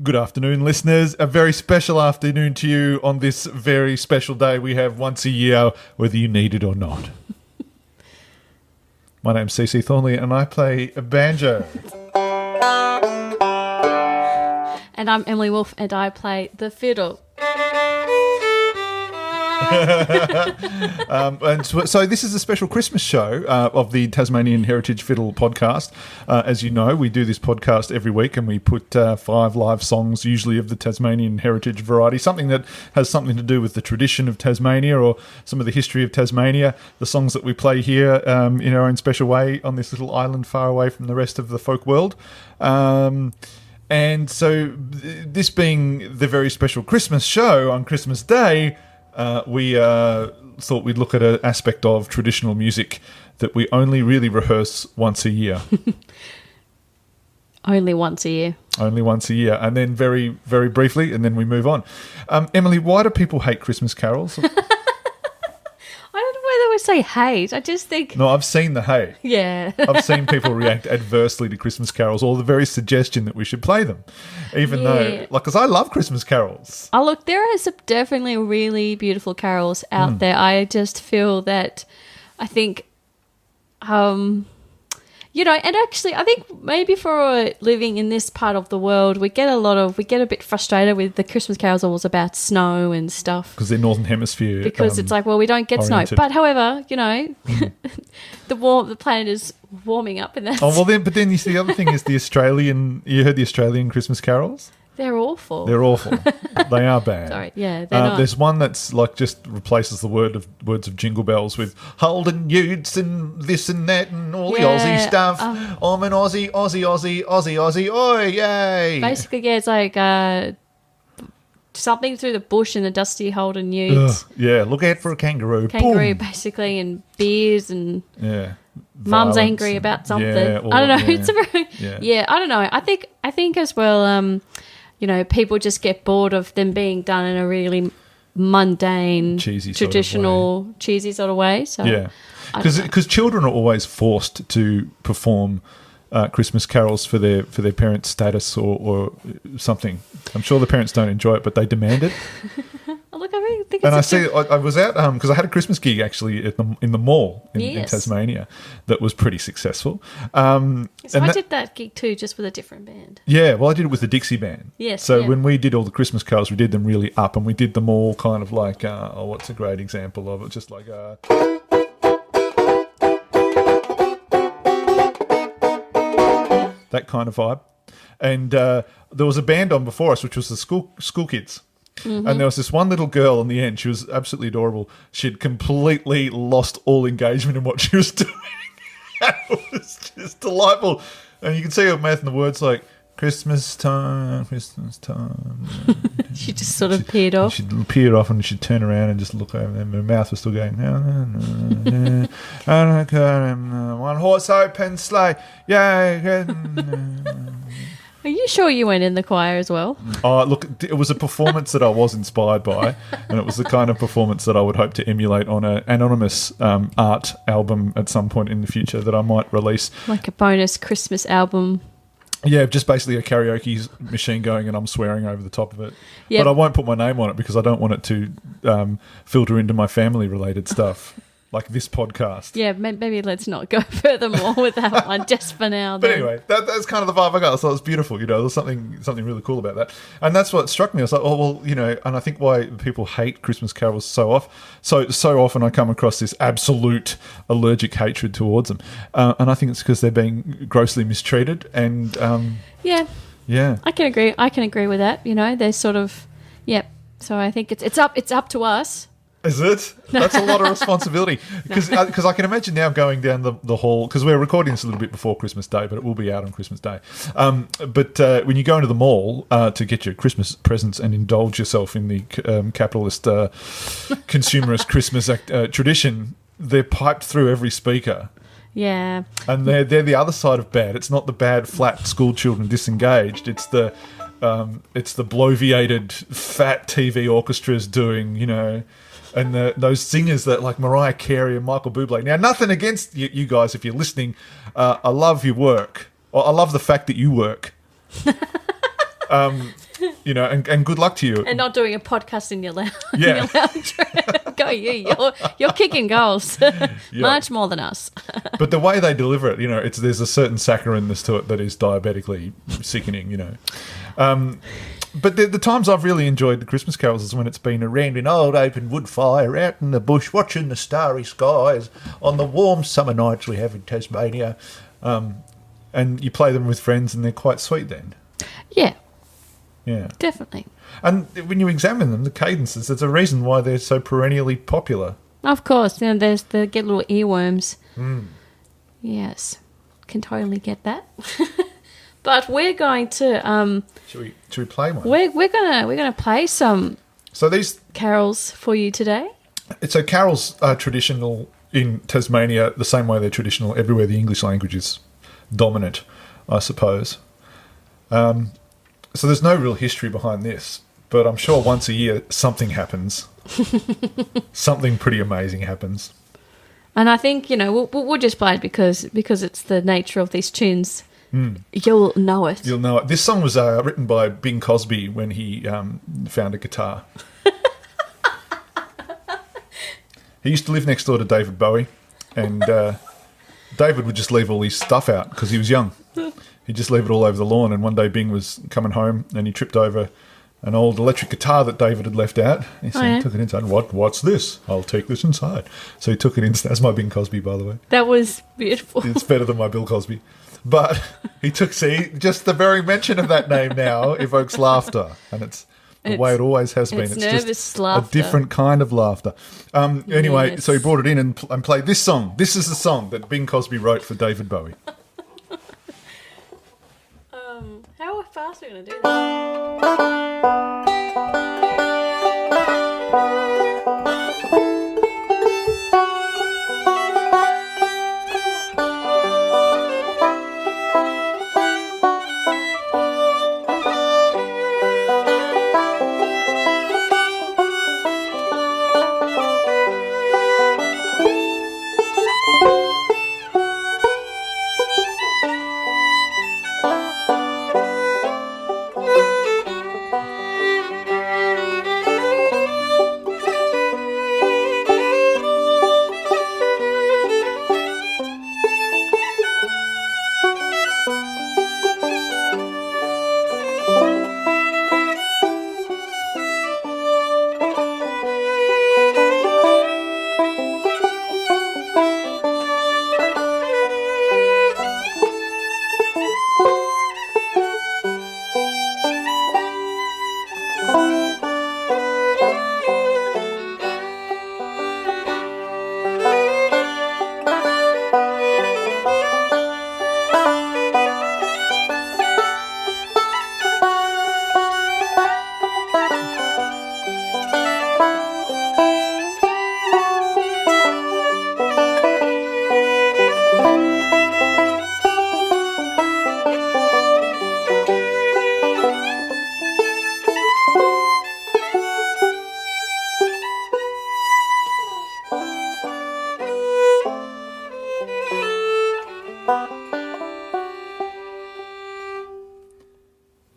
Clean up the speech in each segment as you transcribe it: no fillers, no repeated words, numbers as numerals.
Good afternoon, listeners. A very special afternoon to you on this very special day we have once a year, whether you need it or not. My name's CC Thornley and I play a banjo. And I'm Emily Wolfe and I play the fiddle. So this is a special Christmas show of the Tasmanian Heritage Fiddle podcast. As you know, we do this podcast every week and we put 5 live songs, usually of the Tasmanian heritage variety, something that has something to do with the tradition of Tasmania or some of the history of Tasmania, the songs that we play here in our own special way on this little island far away from the rest of the folk world. And so this being the very special Christmas show on Christmas Day, we thought we'd look at an aspect of traditional music that we only really rehearse once a year. Only once a year. Only once a year. And then very, very briefly, and then we move on. Emily, why do people hate Christmas carols? I don't know whether we say hate. I just think... No, I've seen the hate. Yeah. I've seen people react adversely to Christmas carols or the very suggestion that we should play them. Even though, because I love Christmas carols. Oh, look, there are some definitely really beautiful carols out there. I just feel that I think... and actually, I think maybe for living in this part of the world, we get a bit frustrated with the Christmas carols always about snow and stuff. Because they're Northern Hemisphere. Because it's like, well, we don't get oriented. snow. But however, the planet is warming up and that's... Oh, well, but then you see the other thing is you heard the Australian Christmas carols? They're awful. They're awful. They are bad. Sorry, yeah, they're not. There's one that's like just replaces the words of Jingle Bells with Holden Utes and this and that and all the Aussie stuff. I'm an Aussie, oi, yay. Basically, yeah, it's like something through the bush in the dusty Holden Utes. Yeah, look out for a kangaroo. Kangaroo, Boom. Basically, and beers and... Yeah. Mum's angry about something. Yeah, I don't know. Yeah. It's a very... I don't know. I think as well... people just get bored of them being done in a really mundane, cheesy traditional, cheesy sort of way. So yeah, because children are always forced to perform Christmas carols for their parents' status or something. I'm sure the parents don't enjoy it, but they demand it. Look, I really think. And I was out because I had a Christmas gig actually in the mall in Tasmania that was pretty successful. So I did that gig too, just with a different band. Yeah, well, I did it with the Dixie Band. Yes. So when we did all the Christmas carols, we did them really up, and we did them all kind of like, what's a great example of it? Just like. That kind of vibe. And there was a band on before us, which was the school kids. Mm-hmm. And there was this one little girl in the end. She was absolutely adorable. She'd completely lost all engagement in what she was doing. It was just delightful. And you can see her mouth in the words like, Christmas time, Christmas time. She just sort of peered off. She'd peered off and she'd turn around and just look over them. Her mouth was still going, one horse open sleigh. Yeah. Are you sure you went in the choir as well? Oh, look, it was a performance that I was inspired by, and it was the kind of performance that I would hope to emulate on an anonymous art album at some point in the future that I might release. Like a bonus Christmas album. Yeah, just basically a karaoke machine going and I'm swearing over the top of it. Yep. But I won't put my name on it because I don't want it to filter into my family-related stuff. Like this podcast. Yeah, maybe let's not go furthermore with that one just for now. But anyway, that's kind of the vibe I got. I thought it was beautiful, there was something really cool about that. And that's what struck me. I was like, oh, well, and I think why people hate Christmas carols so often I come across this absolute allergic hatred towards them. And I think it's because they're being grossly mistreated. And yeah. I can agree with that. They're sort of, So I think it's up to us. Is it? That's a lot of responsibility. Because I can imagine now going down the hall, because we're recording this a little bit before Christmas Day, but it will be out on Christmas Day. But when you go into the mall to get your Christmas presents and indulge yourself in the capitalist consumerist Christmas tradition, they're piped through every speaker. Yeah. And they're the other side of bad. It's not the bad, flat school children disengaged. It's the bloviated, fat TV orchestras doing, and those singers that like Mariah Carey and Michael Bublé. Now, nothing against you guys if you're listening. I love your work. I love the fact that you work. and good luck to you. And not doing a podcast in your lounge. Yeah. In your lounge. Go you. You're kicking goals. Much more than us. But the way they deliver it, there's a certain saccharineness to it that is diabetically sickening, But the times I've really enjoyed the Christmas carols is when it's been around an old open wood fire out in the bush, watching the starry skies on the warm summer nights we have in Tasmania. And you play them with friends and they're quite sweet then. Yeah. Yeah. Definitely. And when you examine them, the cadences, there's a reason why they're so perennially popular. Of course. They get little earworms. Yes. Can totally get that. But we're going to Should we play one? we're gonna play some these carols for you today. So carols are traditional in Tasmania the same way they're traditional everywhere the English language is dominant, I suppose. So there's no real history behind this, but I'm sure once a year something happens. Something pretty amazing happens. And I think, we'll just play it because it's the nature of these tunes. You'll know it. You'll know it. This song was written by Bing Crosby when he found a guitar. He used to live next door to David Bowie, and David would just leave all his stuff out because he was young. He'd just leave it all over the lawn, and one day Bing was coming home and he tripped over an old electric guitar that David had left out. He said, took it inside. What's this? I'll take this inside. So he took it inside. That's my Bing Crosby, by the way. That was beautiful. It's better than my Bill Cosby. But he took, just the very mention of that name now evokes laughter. And it's the way it always has been. It's nervous just laughter. A different kind of laughter. Anyway, Yes. So he brought it in and played this song. This is the song that Bing Crosby wrote for David Bowie. How fast are we going to do this?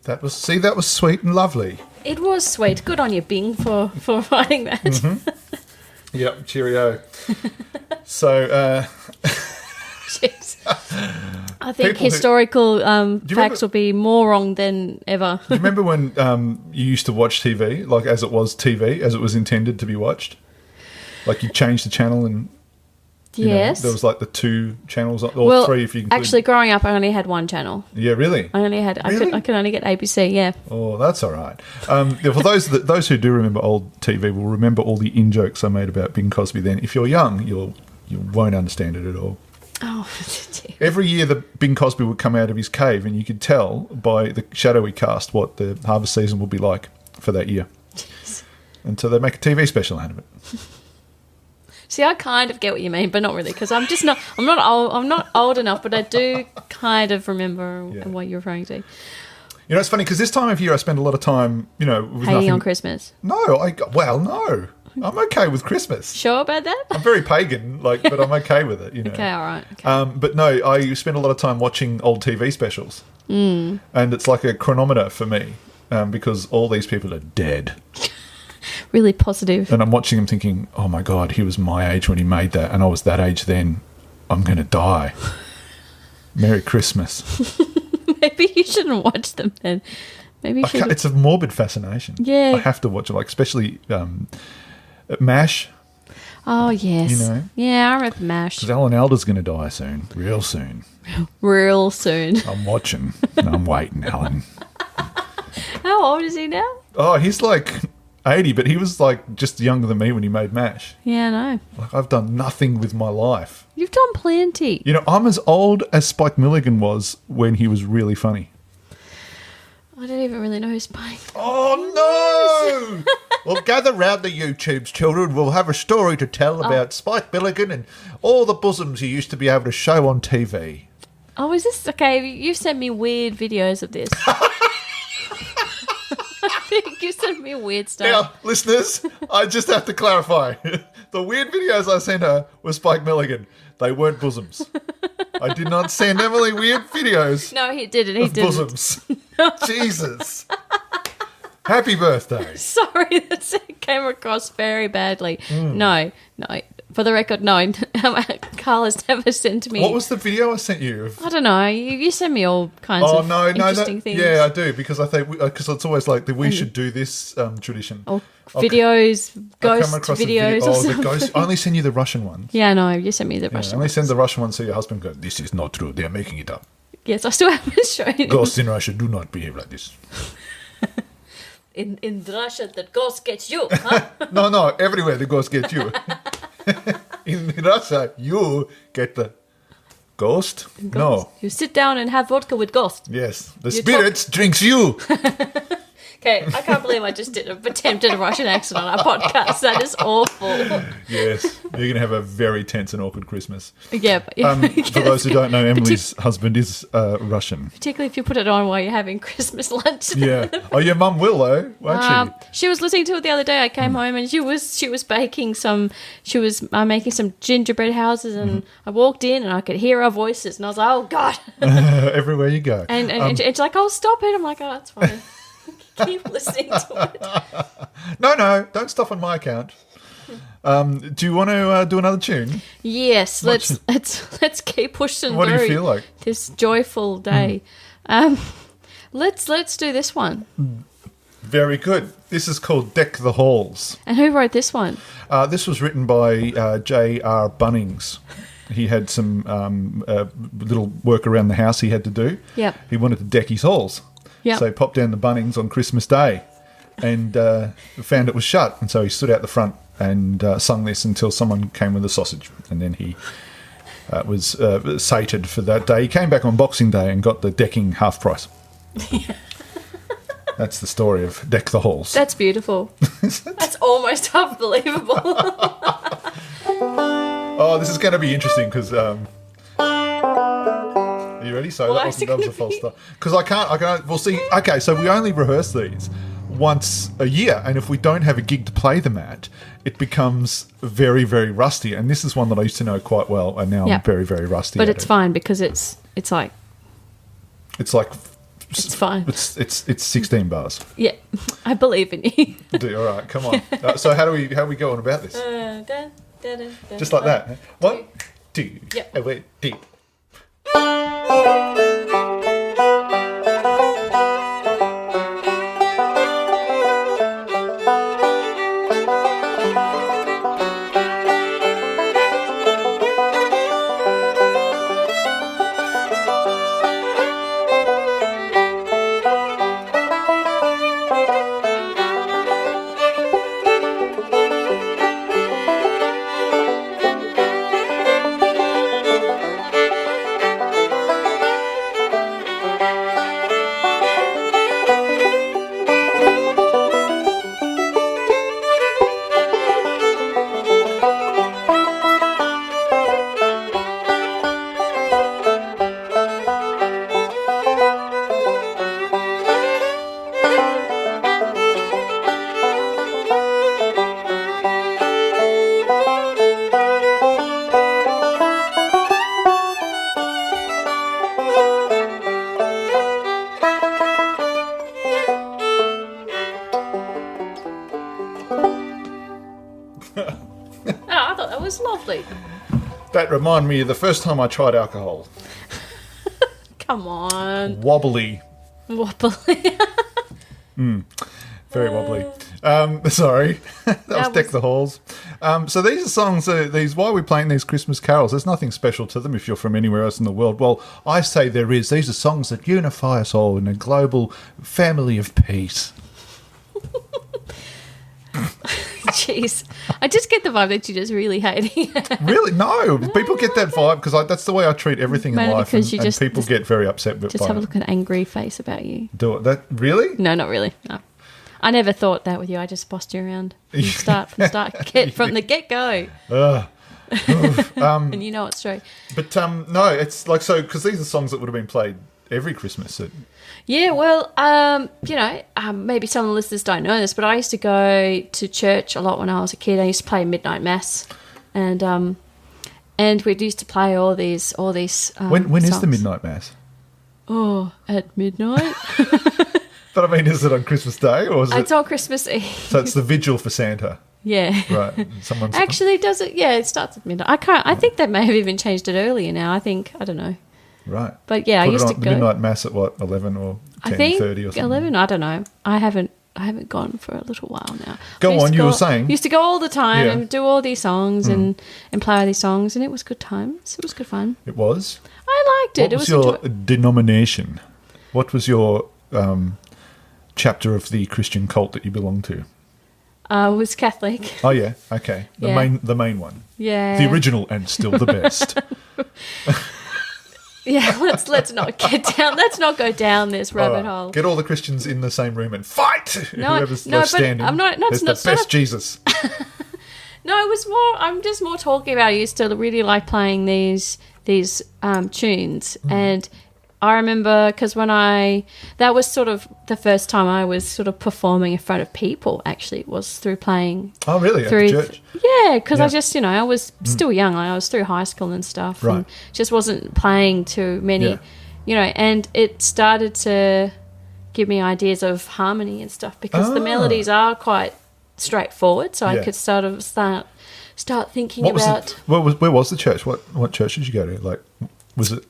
That was sweet and lovely. It was sweet. Good on you, Bing, for writing that. Mm-hmm. Yep, cheerio. So, Jeez. I think People historical remember- facts will be more wrong than ever. do you remember when you used to watch TV, like as it was TV, as it was intended to be watched? Like you changed the channel and Yes. there was like the two channels, or three if you include. Actually, growing up, I only had one channel. Yeah, really? I could only get ABC, yeah. Oh, that's all right. For those who do remember old TV will remember all the in-jokes I made about Bing Crosby then. If you're young, you won't understand it at all. Oh, Every year the Bing Crosby would come out of his cave and you could tell by the shadow he cast what the harvest season would be like for that year. jeez. And so they make a TV special out of it. See, I kind of get what you mean, but not really, because I'm not old enough, but I do kind of remember what you're referring to. It's funny because this time of year I spend a lot of time, with Hating nothing. on Christmas. No, no. I'm okay with Christmas. Sure about that? I'm very pagan, but I'm okay with it, Okay, all right. Okay. But no, I spend a lot of time watching old TV specials. And it's like a chronometer for me. because all these people are dead. Really positive. And I'm watching him thinking, oh my God, he was my age when he made that, and I was that age then. I'm going to die. Merry Christmas. Maybe you shouldn't watch them then. Maybe you should. It's a morbid fascination. Yeah. I have to watch it, like especially MASH. Oh, yes. You know? Yeah, I remember MASH. Because Alan Alda's going to die soon. Real soon. Real soon. I'm watching. And I'm waiting, Alan. How old is he now? Oh, he's like 80, but he was like just younger than me when he made MASH. Yeah, I know. Like, I've done nothing with my life. You've done plenty. You know, I'm as old as Spike Milligan was when he was really funny. I don't even really know who Spike. Oh, no! Well, gather round the YouTubes, children. We'll have a story to tell about Spike Milligan and all the bosoms he used to be able to show on TV. Oh, is this... Okay, you've sent me weird videos of this. I think you sent me weird stuff. Now, listeners, I just have to clarify. The weird videos I sent her were Spike Milligan. They weren't bosoms. I did not send Emily weird videos. No, he didn't. He of didn't. bosoms. Jesus. Happy birthday. Sorry, that came across very badly. No. For the record, no. Carl has never sent me. What was the video I sent you? I don't know. You send me all kinds of interesting things. Yeah, I do, because I think because it's always like that we should do this tradition. Or videos, ghost videos. Or the something. ghost. I only send you the Russian ones. Yeah, no, you sent me the Yeah, Russian I only ones. send the Russian ones so your husband goes, this is not true. They're making it up. Yes, I still haven't shown him. Ghosts in Russia do not behave like this. In Russia, the ghost gets you, huh? No, everywhere the ghost gets you. In Russia, you get the ghost? No. You sit down and have vodka with ghost. Yes. The You spirits drinks you. Okay, I can't believe I just attempted a Russian accent on our podcast. That is awful. Yes. You're going to have a very tense and awkward Christmas. Yeah, but For those who don't know, Emily's husband is Russian. particularly if you put it on while you're having Christmas lunch. Yeah. Oh, your mum will, though, won't she? She was listening to it the other day. I came home and she was baking some. She was making some gingerbread houses, and I walked in and I could hear her voices, and I was like, "Oh God!" Everywhere you go. And she's like, "Oh, stop it!" I'm like, "Oh, that's fine." Keep listening to it. No, don't stop on my account. Do you want to do another tune? Yes, let's keep pushing What do through you feel like? this joyful day. Let's do this one. Very good. This is called Deck the Halls. And who wrote this one? This was written by J.R. Bunnings. He had some little work around the house he had to do. Yep. He wanted to deck his halls. Yep. So he popped down the Bunnings on Christmas Day and found it was shut. And so he stood out the front and sung this until someone came with a sausage. And then he was sated for that day. He came back on Boxing Day and got the decking half price. That's the story of Deck the Halls. That's beautiful. That's almost unbelievable. Oh, this is going to be interesting because... Are you ready? So that was a false start. Because I can't, we'll see. Okay, so we only rehearse these once a year. And if we don't have a gig to play them at, it becomes very, very rusty. And this is one that I used to know quite well. And now I'm very, very rusty But at it's it. fine because it's like... It's like... It's fine. It's 16 bars. Yeah, I believe in you. All right, come on. So how are we going about this? Just like that. 1, 2, Yep. wait, deep. was lovely. That reminded me of the first time I tried alcohol. Come on. Wobbly. Very wobbly. Sorry. that was Deck the Halls. So these are songs, why are we playing these Christmas carols? There's nothing special to them if you're from anywhere else in the world. Well, I say there is. These are songs that unify us all in a global family of peace. Jeez. I just get the vibe that you're just really hating it. Really? No. People get that vibe because that's the way I treat everything in life. And people get very upset by it. Just have a look at an angry face about you. Do it. That really? No, not really. No. I never thought that with you. I just bossed you around from the get-go. And you know it's true. But no, it's like so because these are songs that would have been played every Christmas. Yeah, well, maybe some of the listeners don't know this, but I used to go to church a lot when I was a kid. I used to play midnight mass, and we used to play all these. When is the midnight mass? Oh, at midnight. But I mean, is it on Christmas Day or is it? It's on Christmas Eve. So it's the vigil for Santa. Yeah. Right. Actually, does it? Yeah, it starts at midnight. I think they may have even changed it earlier now. I don't know. Right. But yeah, I used to go. Midnight mass at what, 11 or 10:30 or something? 11, I don't know. I haven't gone for a little while now. Go on, you were saying. Used to go all the time and do all these songs and play all these songs, and it was good times. It was good fun. It was? I liked it. What was your denomination? What was your chapter of the Christian cult that you belonged to? It was Catholic. Oh, yeah. Okay. The main one. Yeah. The original and still the best. Yeah, let's not get down. Let's not go down this rabbit hole. Get all the Christians in the same room and fight. Whoever's left standing. I'm not. It's the best Jesus. No, it was more. I'm just more talking about. I used to really like playing these tunes, and I remember because that was sort of the first time I was sort of performing in front of people. Actually, it was through playing. Oh, really? At the church? Yeah, because I just I was still young. I was through high school and stuff, right? And just wasn't playing to many, and it started to give me ideas of harmony and stuff because the melodies are quite straightforward. So I could sort of start thinking about. Where was the church? What church did you go to? Like. Was it?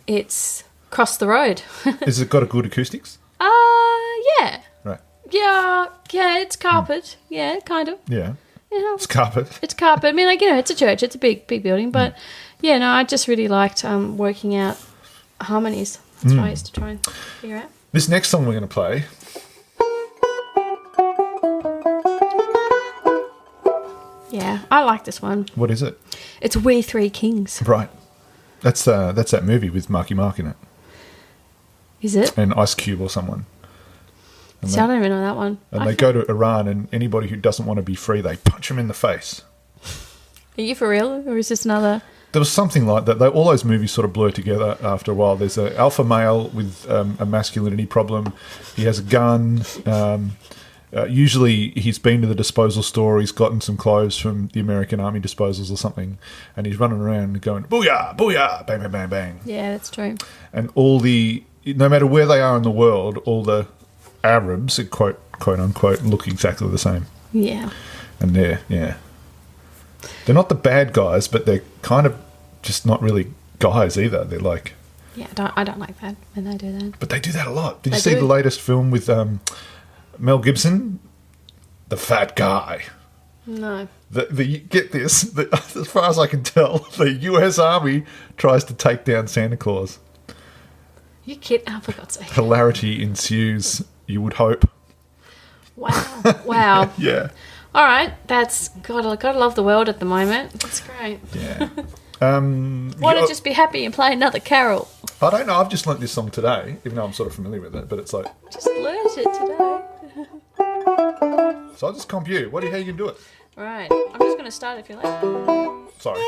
It's across the road. Has it got a good acoustics? Yeah. Right. Yeah, it's carpet. Yeah, kind of. Yeah. It's carpet. It's carpet. I mean, it's a church. It's a big building. But, I just really liked working out harmonies. That's what I used to try and figure out. This next song we're going to play. Yeah, I like this one. What is it? It's We Three Kings. Right. That's that movie with Marky Mark in it. Is it? And Ice Cube or someone. I don't even know that one. And they go to Iran, and anybody who doesn't want to be free, they punch them in the face. Are you for real, or is this another? There was something like that. All those movies sort of blur together after a while. There's an alpha male with a masculinity problem. He has a gun. Usually he's been to the disposal store, he's gotten some clothes from the American Army disposals or something, and he's running around going, booyah, booyah, bang, bang, bang, bang. Yeah, that's true. And no matter where they are in the world, all the Arabs, quote unquote, look exactly the same. Yeah. And they're not the bad guys, but they're kind of just not really guys either. They're like... Yeah, I don't like that when they do that. But they do that a lot. Did you see the latest film with... Mel Gibson, the fat guy. No. Get this. As far as I can tell, the US Army tries to take down Santa Claus. You kid? Oh, for God's sake. Hilarity ensues, you would hope. Wow. Yeah. All right. That's... God, I gotta love the world at the moment. That's great. Yeah. Want to just be happy and play another carol? I don't know. I've just learnt this song today, even though I'm sort of familiar with it, but it's like... Just learnt it today. So I'll just comp you. How are you going to do it? Right. I'm just going to start if you like. Sorry.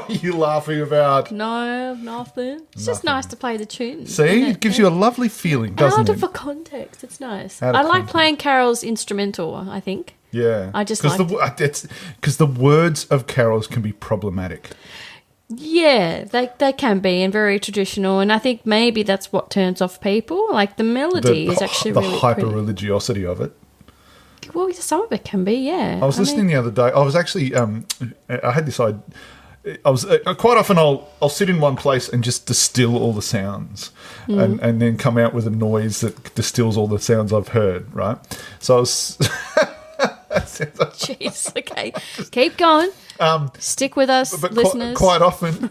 are you laughing about? No, nothing. It's just nice to play the tune. See, it gives you a lovely feeling, doesn't Out it? of a context, it's nice. Out of I like context. playing carols instrumental, I think. Yeah, I just because the words of carols can be problematic. Yeah, they can be, and very traditional, and I think maybe that's what turns off people. Like the melody is actually the really hyper pretty. religiosity of it. Well, some of it can be, yeah. I was listening the other day. I was actually I had this idea. I was quite often I'll sit in one place and just distill all the sounds, and then come out with a noise that distills all the sounds I've heard. Right, so I was. Jeez, okay, keep going. Stick with us, but listeners. Quite often.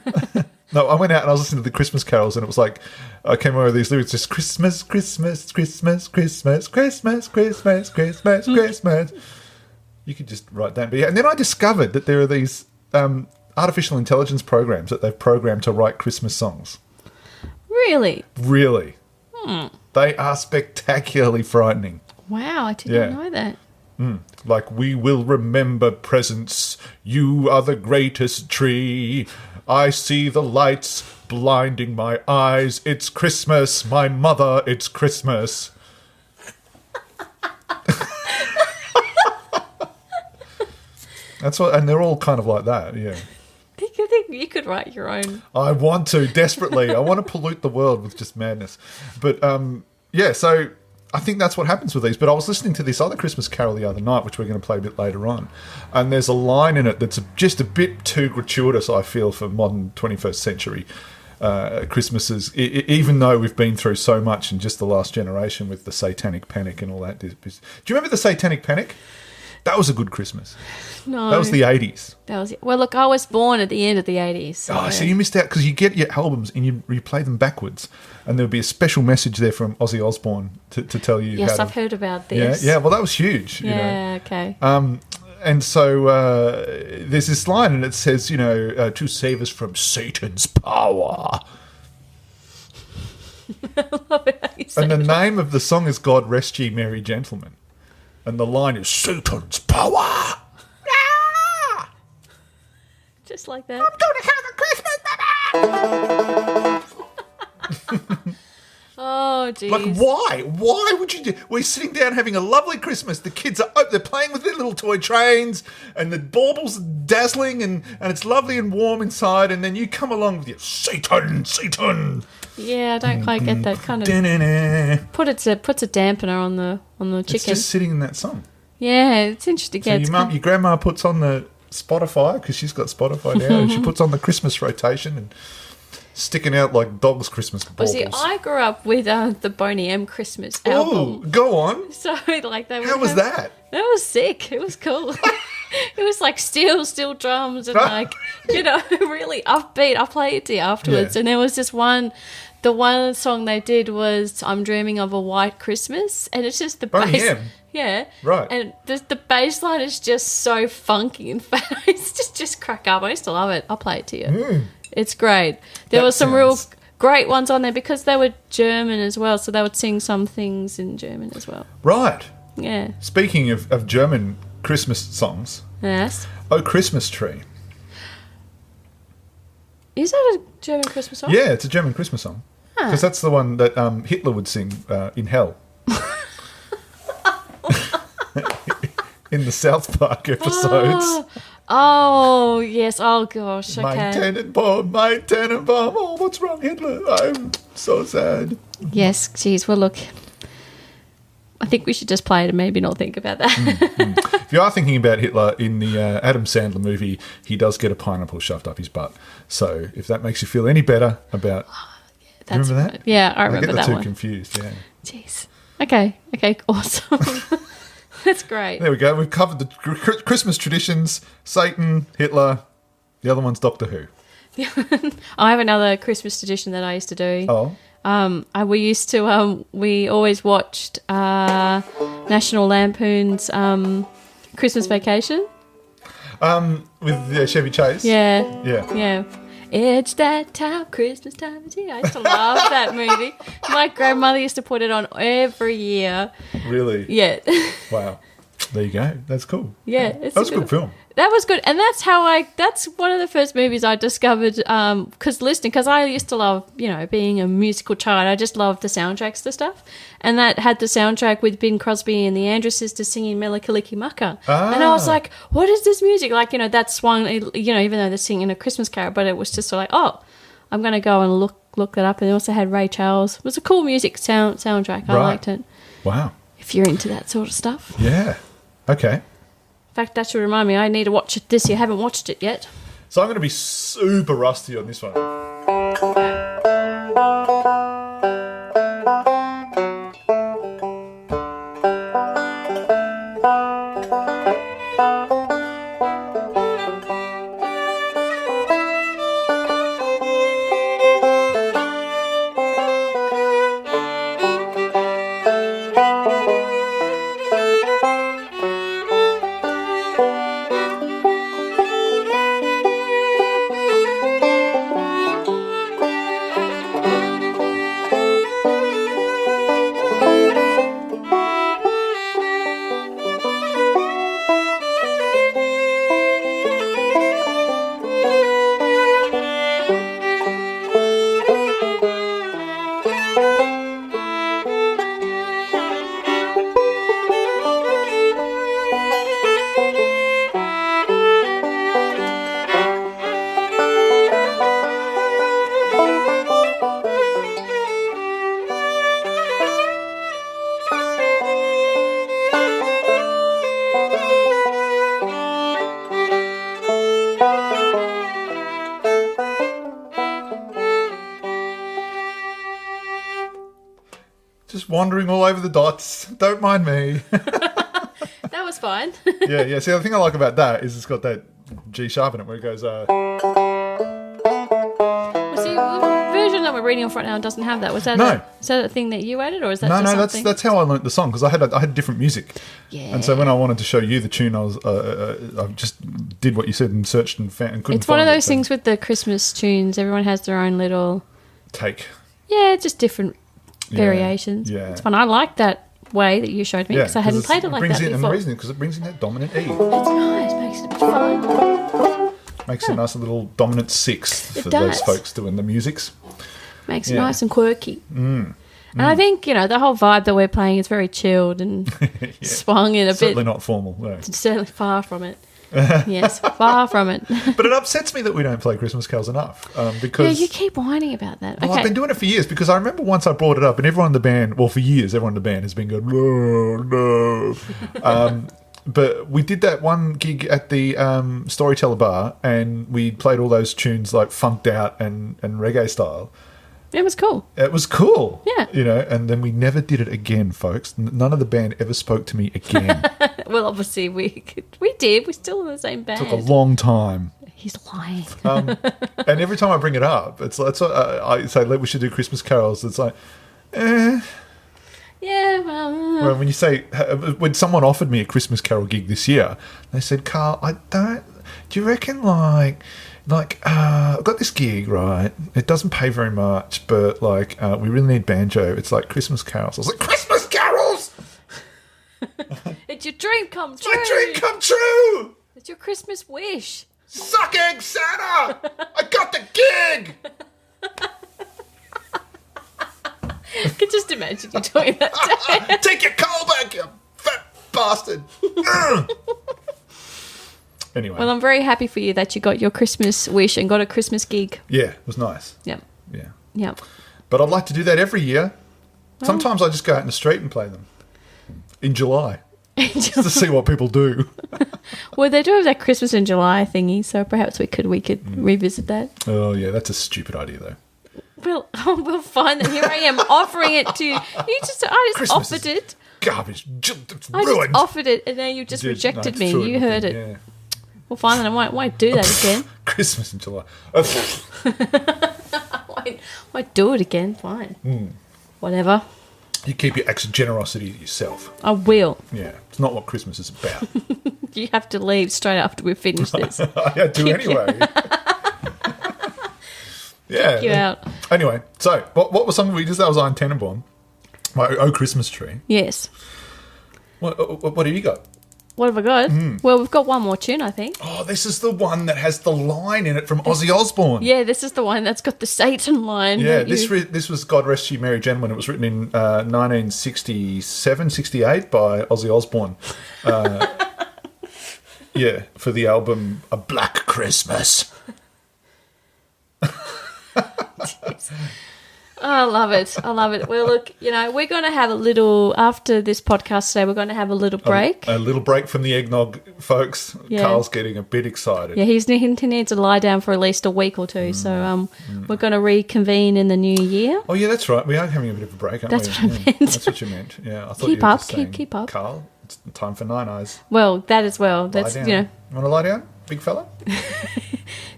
No, I went out and I was listening to the Christmas carols, and it was like I came over with these lyrics: just Christmas, Christmas, Christmas, Christmas, Christmas, Christmas, Christmas, Christmas. You could just write that, but yeah. And then I discovered that there are these artificial intelligence programs that they've programmed to write Christmas songs. Really? Really, they are spectacularly frightening. Wow, I did not know that. Like, we will remember presents. You are the greatest tree. I see the lights blinding my eyes. It's Christmas, my mother, it's Christmas. That's what, and they're all kind of like that, yeah. I think you could write your own. I want to, desperately. I want to pollute the world with just madness. But, yeah, so I think that's what happens with these. But I was listening to this other Christmas carol the other night, which we're going to play a bit later on. And there's a line in it that's just a bit too gratuitous, I feel, for modern 21st century Christmases, even though we've been through so much in just the last generation with the Satanic Panic and all that. Do you remember the Satanic Panic? That was a good Christmas. No. That was the 80s. Well, look, I was born at the end of the 80s. So you missed out because you get your albums and you play them backwards, and there'll be a special message there from Ozzy Osbourne to tell you. Yes, I've heard about this. Yeah. Well, that was huge. Yeah. Okay. And so there's this line, and it says, to save us from Satan's power. I love it how you say And the it. name of the song is "God Rest Ye Merry Gentlemen," and the line is Satan's power. Ah! Just like that. I'm going to have a Christmas, baby. Oh, geez. Like, why? Why would you do? We're sitting down having a lovely Christmas. The kids are they're playing with their little toy trains, and the baubles are dazzling, and it's lovely and warm inside. And then you come along with your Satan. Yeah, I don't quite get that kind of. Da-na-na. Puts a dampener on the chicken. It's just sitting in that song. Yeah, it's interesting. So your grandma puts on the Spotify, because she's got Spotify now, and she puts on the Christmas rotation and sticking out like dog's Christmas baubles. Well, see, I grew up with the Boney M Christmas Oh, album. go on. So, like, they How was that? That was sick. It was cool. It was like steel drums and like, really upbeat. I'll play it to you afterwards. Yeah. And there was this the one song they did was "I'm Dreaming of a White Christmas," and it's just the Boney bass. M. Yeah, Right. And the bass line is just so funky and fat. It's just crack up. I used to love it. I'll play it to you. It's great. There That were some real sounds- great ones on there because they were German as well, so they would sing some things in German as well. Right. Yeah. Speaking of German Christmas songs, Yes. "Oh Christmas Tree." Is that a German Christmas song? Yeah, it's a German Christmas song. Because that's the one that Hitler would sing in hell. In the South Park episodes. Oh, yes. Oh, gosh. Okay. My Tannenbaum, oh, what's wrong, Hitler? I'm so sad. Yes. Geez. Well, look. I think we should just play it and maybe not think about that. If you are thinking about Hitler, in the Adam Sandler movie, he does get a pineapple shoved up his butt. So if that makes you feel any better about... That's remember that? right. Yeah, I remember get the that two one. confused, yeah. Jeez. Okay, awesome. That's great. There we go. We've covered the Christmas traditions, Satan, Hitler. The other one's Doctor Who. I have another Christmas tradition that I used to do. Oh. We always watched National Lampoon's Christmas Vacation. With Chevy Chase? Yeah. It's that time, Christmas time is here. I used to love that movie. My grandmother used to put it on every year. Really? Yeah. Wow. There you go. That's cool. Yeah. That was a good film. That was good. And that's one of the first movies I discovered because I used to love, being a musical child. I just loved the soundtracks to stuff. And that had the soundtrack with Bing Crosby and the Andrews sisters singing Mele-Kalikimaka. And I was like, what is this music? Like, that swung, even though they're singing a Christmas carol, but it was just sort of like, oh, I'm going to go and look that up. And it also had Ray Charles. It was a cool music soundtrack. I liked it. Wow. If you're into that sort of stuff. Yeah. Okay. In fact, that should remind me, I need to watch it this year. I haven't watched it yet. So I'm going to be super rusty on this one. Just wandering all over the dots. Don't mind me. That was fine. Yeah. See, the thing I like about that is it's got that G sharp in it where it goes... Well, see, the version that we're reading off right now doesn't have that. Was that is that a thing that you added, or is that just something? that's how I learnt the song, because I had different music. Yeah. And so when I wanted to show you the tune, I just did what you said and searched and found and couldn't It's one find of those so. things with the Christmas tunes. Everyone has their own little... Take. Yeah, just different variations. Yeah. It's fun. I like that way that you showed me because I hadn't played it like that before. And the reason is because it brings in that dominant E. It's nice. Makes it a bit fun. Makes a nice little dominant sixth for does. those folks doing the musics. Makes it nice and quirky. And I think, the whole vibe that we're playing is very chilled and swung in a Certainly bit. not formal, no. It's certainly far from it. Yes, far from it. But it upsets me that we don't play Christmas carols enough. Because you keep whining about that. Well, Okay. I've been doing it for years, because I remember once I brought it up and everyone in the band, well, for years, everyone in the band has been going, no. But we did that one gig at the Storyteller Bar, and we played all those tunes like Funked Out and Reggae Style. It was cool. It was cool. Yeah. And then we never did it again, folks. None of the band ever spoke to me again. Well, obviously we did. We're still in the same band. Took a long time. He's lying. And every time I bring it up, it's I say, we should do Christmas carols. It's like, Yeah, well... Well, when you say, when someone offered me a Christmas carol gig this year, they said, Carl, do you reckon I've got this gig, right? It doesn't pay very much, but we really need banjo. It's like Christmas carols. I was like, Christmas carols? It's your dream come true. My dream come true! It's your Christmas wish. Suck egg Santa! I got the gig! I can just imagine you doing that. Take your coal back, you fat bastard! Anyway. Well, I'm very happy for you that you got your Christmas wish and got a Christmas gig. Yeah, it was nice. Yep. Yeah. Yep. But I'd like to do that every year. Sometimes I just go out in the street and play them. In July. Just to see what people do. Well, they do have that Christmas in July thingy, so perhaps we could revisit that. Oh, yeah, that's a stupid idea, though. Well, we'll find that. Here I am offering it to you. I just Christmas offered it. Garbage. It's I ruined. just offered it, and then you just rejected me. You heard it. Yeah. Well, fine, then I won't do that again. Christmas in July. I won't do it again. Fine. Whatever. You keep your acts of generosity to yourself. I will. Yeah, it's not what Christmas is about. You have to leave straight after we finish this. I do anyway. Yeah. Kick you out. Anyway, so what was something we did? That was Iron Tenenbaum. My Christmas tree. Yes. What have you got? What have I got? Well, we've got one more tune, I think. Oh, this is the one that has the line in it from Ozzy Osbourne. Yeah, this is the one that's got the Satan line. Yeah, this was God Rest You Merry Gentlemen. It was written in 1967, 68 by Ozzy Osbourne. Yeah, for the album A Black Christmas. I love it. I love it. Well, look, we're going to have a little, after this podcast today, we're going to have a little break. A little break from the eggnog, folks. Yeah. Carl's getting a bit excited. Yeah, he needs to lie down for at least a week or two. So we're going to reconvene in the new year. Oh, yeah, that's right. We are having a bit of a break, aren't That's we? what I meant. That's what you meant. Yeah, I thought Keep you were up, just saying, keep up. Carl, it's time for Nine Eyes. Well, that as well. Lie That's, down. You want to lie down, big fella?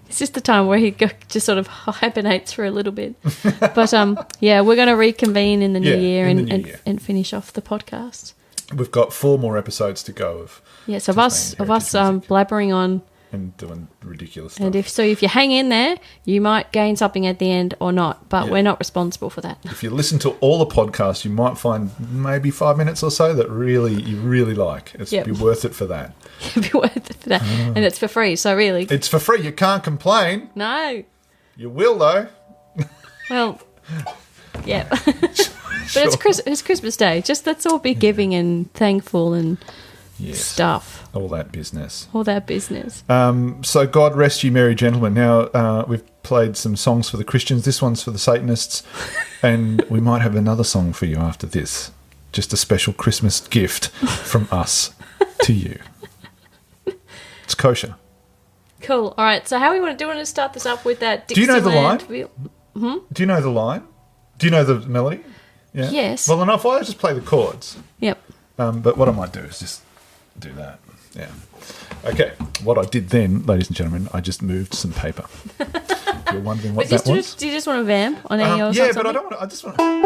it's just the time where he just sort of hibernates for a little bit. But, yeah, we're going to reconvene in the new year and finish off the podcast. We've got 4 more episodes to go of. Yes, of us blabbering on. And doing ridiculous stuff. And if you hang in there, you might gain something at the end or not, but we're not responsible for that. If you listen to all the podcasts, you might find maybe 5 minutes or so that you really like. It'd be worth it for that. It'd be worth it for that. And it's for free, so really. It's for free. You can't complain. No. You will, though. Well, yeah. But it's Christmas Day. Just let's all be giving and thankful and stuff. All that business. So God Rest You Merry Gentlemen. Now, we've played some songs for the Christians. This one's for the Satanists. And we might have another song for you after this. Just a special Christmas gift from us to you. It's kosher. Cool. All right. So how do you want to start this up with that Do you know the line? Mm-hmm. Do you know the line? Do you know the melody? Yeah? Yes. Well, enough. I just play the chords. Yep. But what I might do is just do that. Yeah. Okay. What I did then, ladies and gentlemen, I just moved some paper. You're wondering what that was? Do you just want to vamp on any or something? Yeah, but I don't want to. I just want to.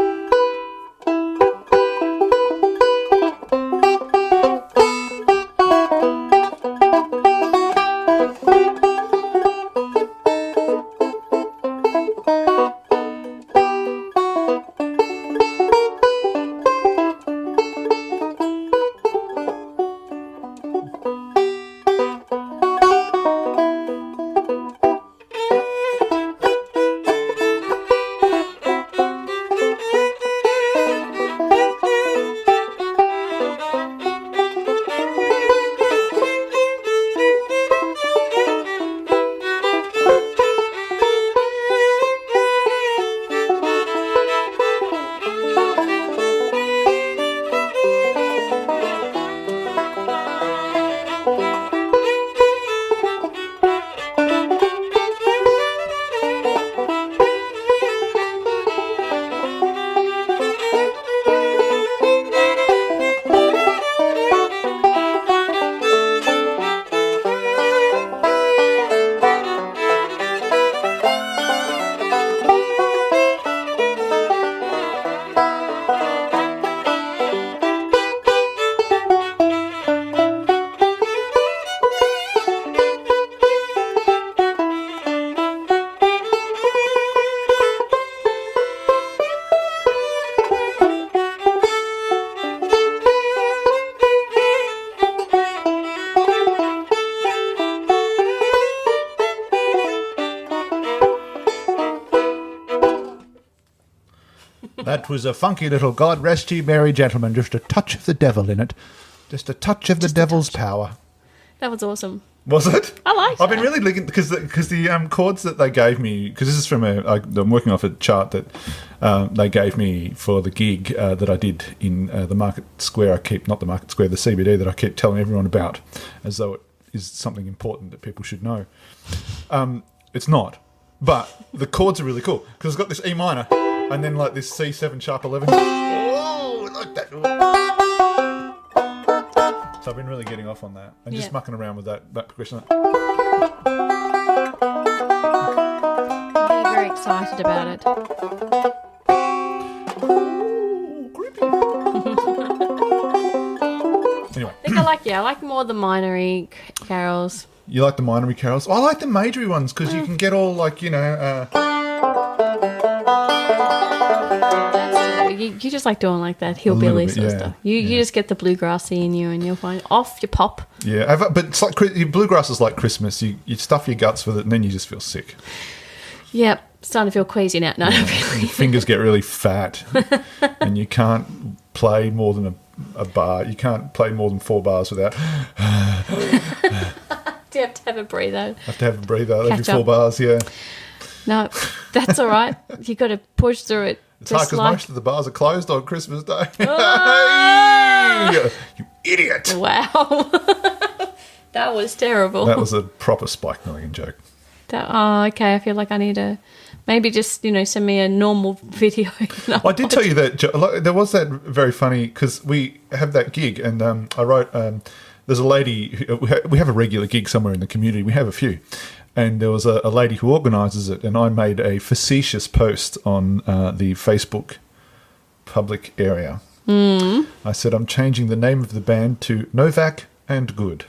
That was a funky little God Rest You Merry Gentlemen. Just a touch of the devil in it. Just a touch of the devil's power. That was awesome. Was it? I liked I've been really looking because the chords that they gave me, because this is from I'm working off a chart that they gave me for the gig that I did in the Market Square. Not the Market Square, the CBD that I keep telling everyone about, as though it is something important that people should know. It's not, but the chords are really cool because it's got this E minor and then like this C7 sharp 11. Oh, I like that. So I've been really getting off on that and just mucking around with that progression. I'm very excited about it. Ooh, creepy. Anyway. I like more the minory carols. You like the minory carols? I like the majory ones because you can get all like, You You just like doing like that hillbilly bit, sort of yeah. stuff. You just get the bluegrassy in you and you'll find off your pop. Yeah, but it's like bluegrass is like Christmas. You stuff your guts with it and then you just feel sick. Yep, starting to feel queasy now. No, not really. Your fingers get really fat and you can't play more than a bar. You can't play more than 4 bars without... Do you have to have a breather? Have to have a breather every Catch 4 up. bars, yeah. No, that's all right. You got to push through it. It's hard because most of the bars are closed on Christmas Day. Oh! Hey! You idiot. Wow. That was terrible. That was a proper Spike Milligan joke. Okay. I feel like I need to maybe just, send me a normal video. I did tell you that there was that very funny, because we have that gig and I wrote, there's a lady, we have a regular gig somewhere in the community. We have a few. And there was a lady who organises it, and I made a facetious post on the Facebook public area. I said, I'm changing the name of the band to Novak and Good.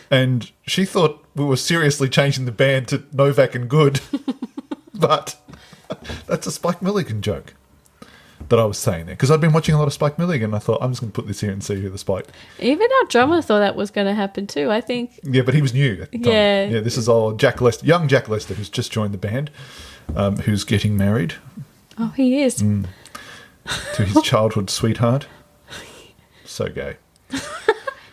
And she thought we were seriously changing the band to Novak and Good. But that's a Spike Milligan joke that I was saying there. Because I'd been watching a lot of Spike Milligan, and I thought, I'm just going to put this here and see who the Spike... Even our drummer thought that was going to happen too, I think. Yeah, but he was new at the time. Yeah, this is old young Jack Lester, who's just joined the band, who's getting married. Oh, he is. To his childhood sweetheart. So gay.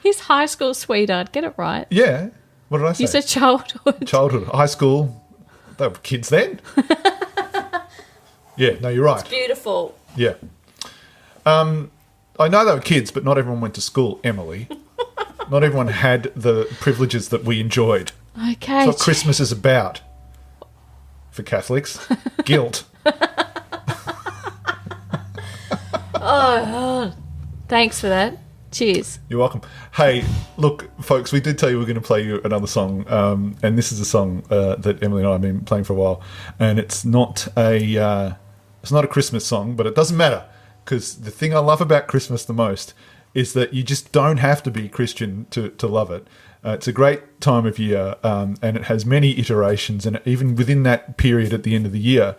His high school sweetheart. Get it right. Yeah. What did I say? You said childhood. Childhood. High school. They were kids then. Yeah, no, you're right. It's beautiful. Yeah. I know they were kids, but not everyone went to school, Emily. Not everyone had the privileges that we enjoyed. Okay. That's what Christmas is about for Catholics. Guilt. Oh, thanks for that. Cheers. You're welcome. Hey, look, folks, we did tell you we're going to play you another song, and this is a song that Emily and I have been playing for a while, and it's not a Christmas song, but it doesn't matter, because the thing I love about Christmas the most is that you just don't have to be Christian to love it. It's a great time of year, and it has many iterations, and even within that period at the end of the year,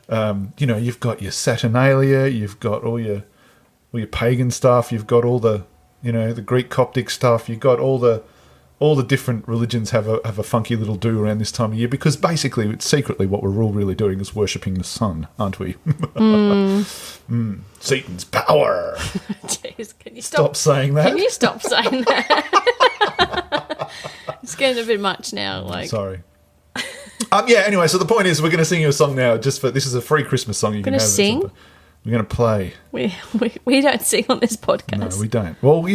you've got your Saturnalia, you've got all your pagan stuff, you've got all the the Greek Coptic stuff, you've got all the different religions have a funky little do around this time of year, because basically it's secretly what we're all really doing is worshipping the sun, aren't we? Satan's power. Jeez, can you stop saying that? Can you stop saying that? It's getting a bit much now. Sorry. Anyway, so the point is we're going to sing you a song now. This is a free Christmas song. You can have. Sing? We're going to play. We don't sing on this podcast. No, we don't. Well,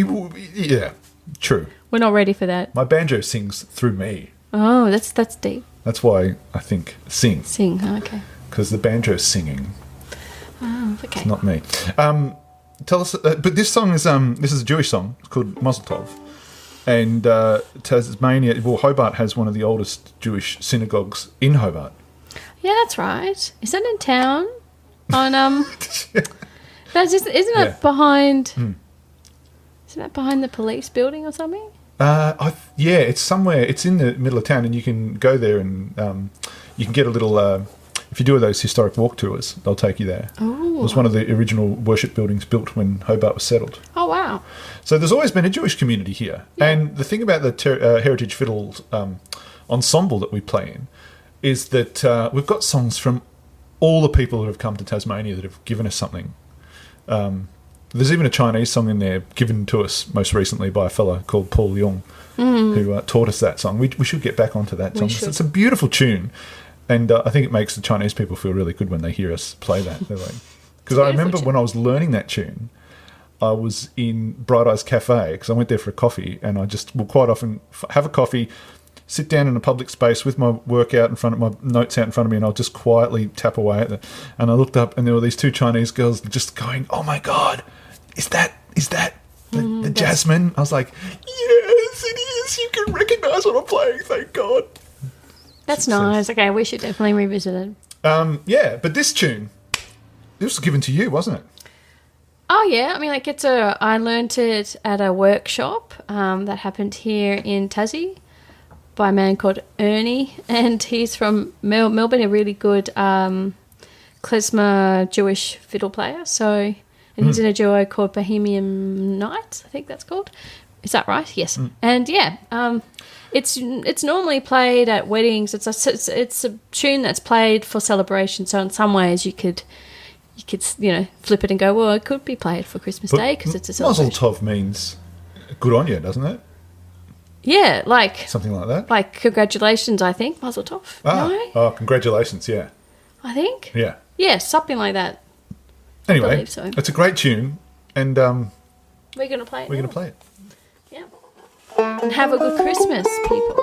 yeah, true. We're not ready for that. My banjo sings through me. Oh, that's deep. That's why I think sing. Sing, okay. Because the banjo's singing. Oh, okay. It's not me. Tell us, but this song is this is a Jewish song. It's called Mazeltov. And Tasmania, Hobart has one of the oldest Jewish synagogues in Hobart. Yeah, that's right. Is that in town? Isn't it behind? Isn't that behind the police building or something? It's somewhere. It's in the middle of town, and you can go there and you can get a little. If you do those historic walk tours, they'll take you there. Ooh. It was one of the original worship buildings built when Hobart was settled. Oh, wow. So there's always been a Jewish community here. Yeah. And the thing about the Heritage Fiddle ensemble that we play in is that we've got songs from all the people who have come to Tasmania that have given us something. There's even a Chinese song in there given to us most recently by a fellow called Paul Young, who taught us that song. We should get back onto that song. It's a beautiful tune. And I think it makes the Chinese people feel really good when they hear us play that. They're like, because I remember when I was learning that tune, I was in Bright Eyes Cafe, because I went there for a coffee, and I just will quite often have a coffee, sit down in a public space with my work out in front of my notes out in front of me, and I'll just quietly tap away at it. And I looked up, and there were these 2 Chinese girls just going, "Oh my God, is that the Jasmine?" I was like, "Yes, it is. You can recognise what I'm playing. Thank God." That's nice. Okay, we should definitely revisit it. But this tune, this was given to you, wasn't it? Oh yeah, I mean, I learned it at a workshop that happened here in Tassie by a man called Ernie, and he's from Melbourne, a really good klezmer Jewish fiddle player. So, and he's in a duo called Bohemian Nights, I think that's called. Is that right? Yes. And it's normally played at weddings. It's a tune that's played for celebration. So in some ways you could flip it and go, well, it could be played for Christmas Day because it's a celebration. Mazeltov means good on you, doesn't it? Yeah, like something like that. Like congratulations, I think. Mazeltov. No? Oh, congratulations! Yeah, I think. Yeah, something like that. Anyway, I believe so. It's a great tune, and we're gonna play it. We're gonna play it. Yeah, and have a good Christmas, people.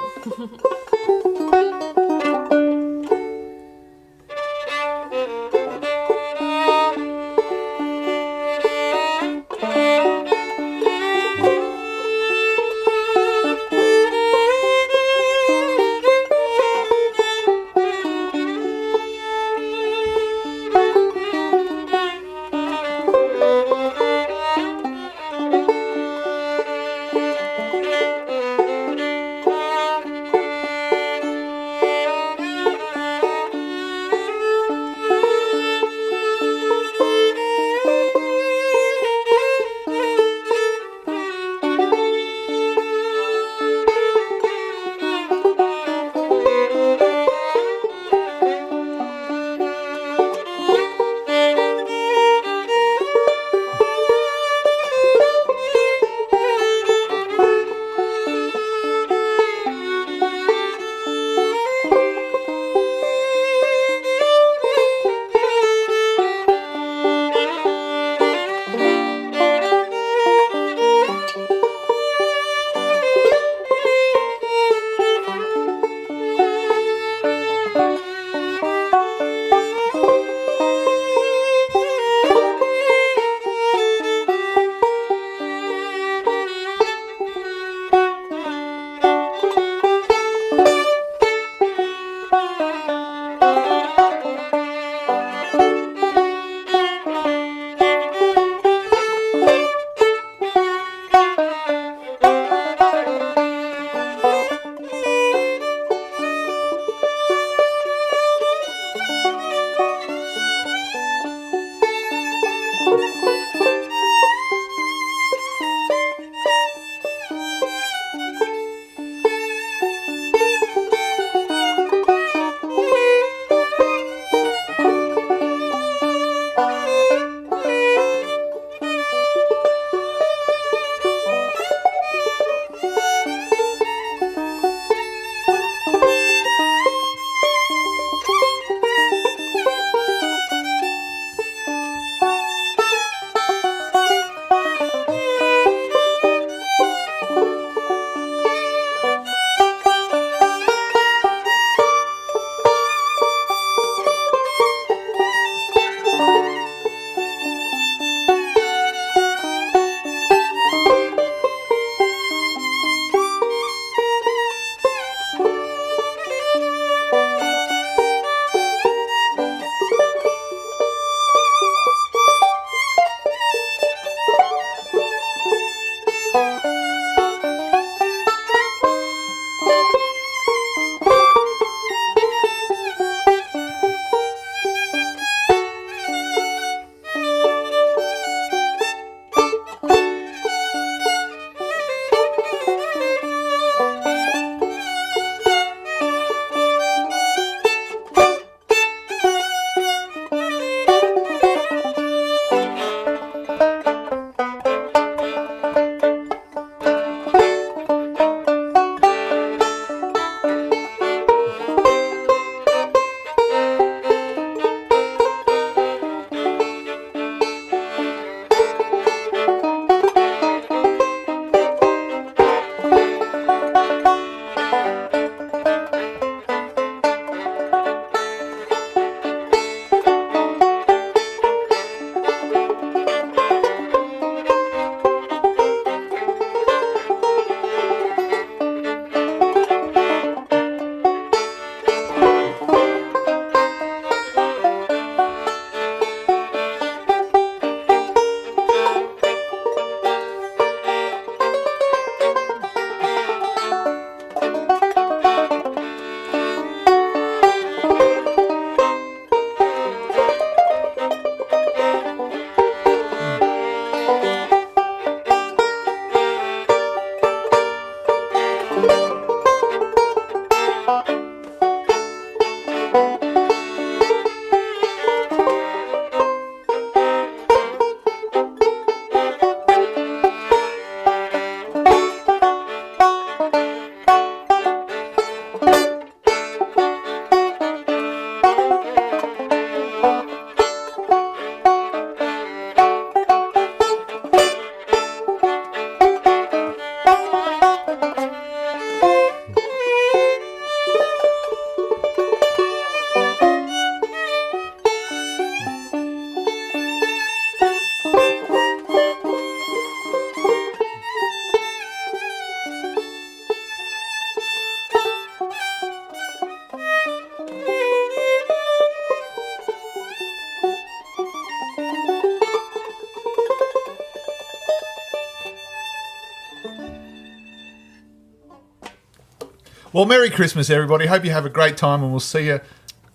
Well, Merry Christmas, everybody. Hope you have a great time, and we'll see you.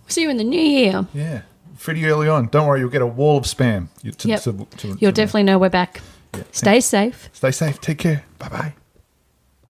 See you in the new year. Yeah, pretty early on. Don't worry, you'll get a wall of spam. You'll definitely know we're back. Yeah, Stay safe. Stay safe. Take care. Bye-bye.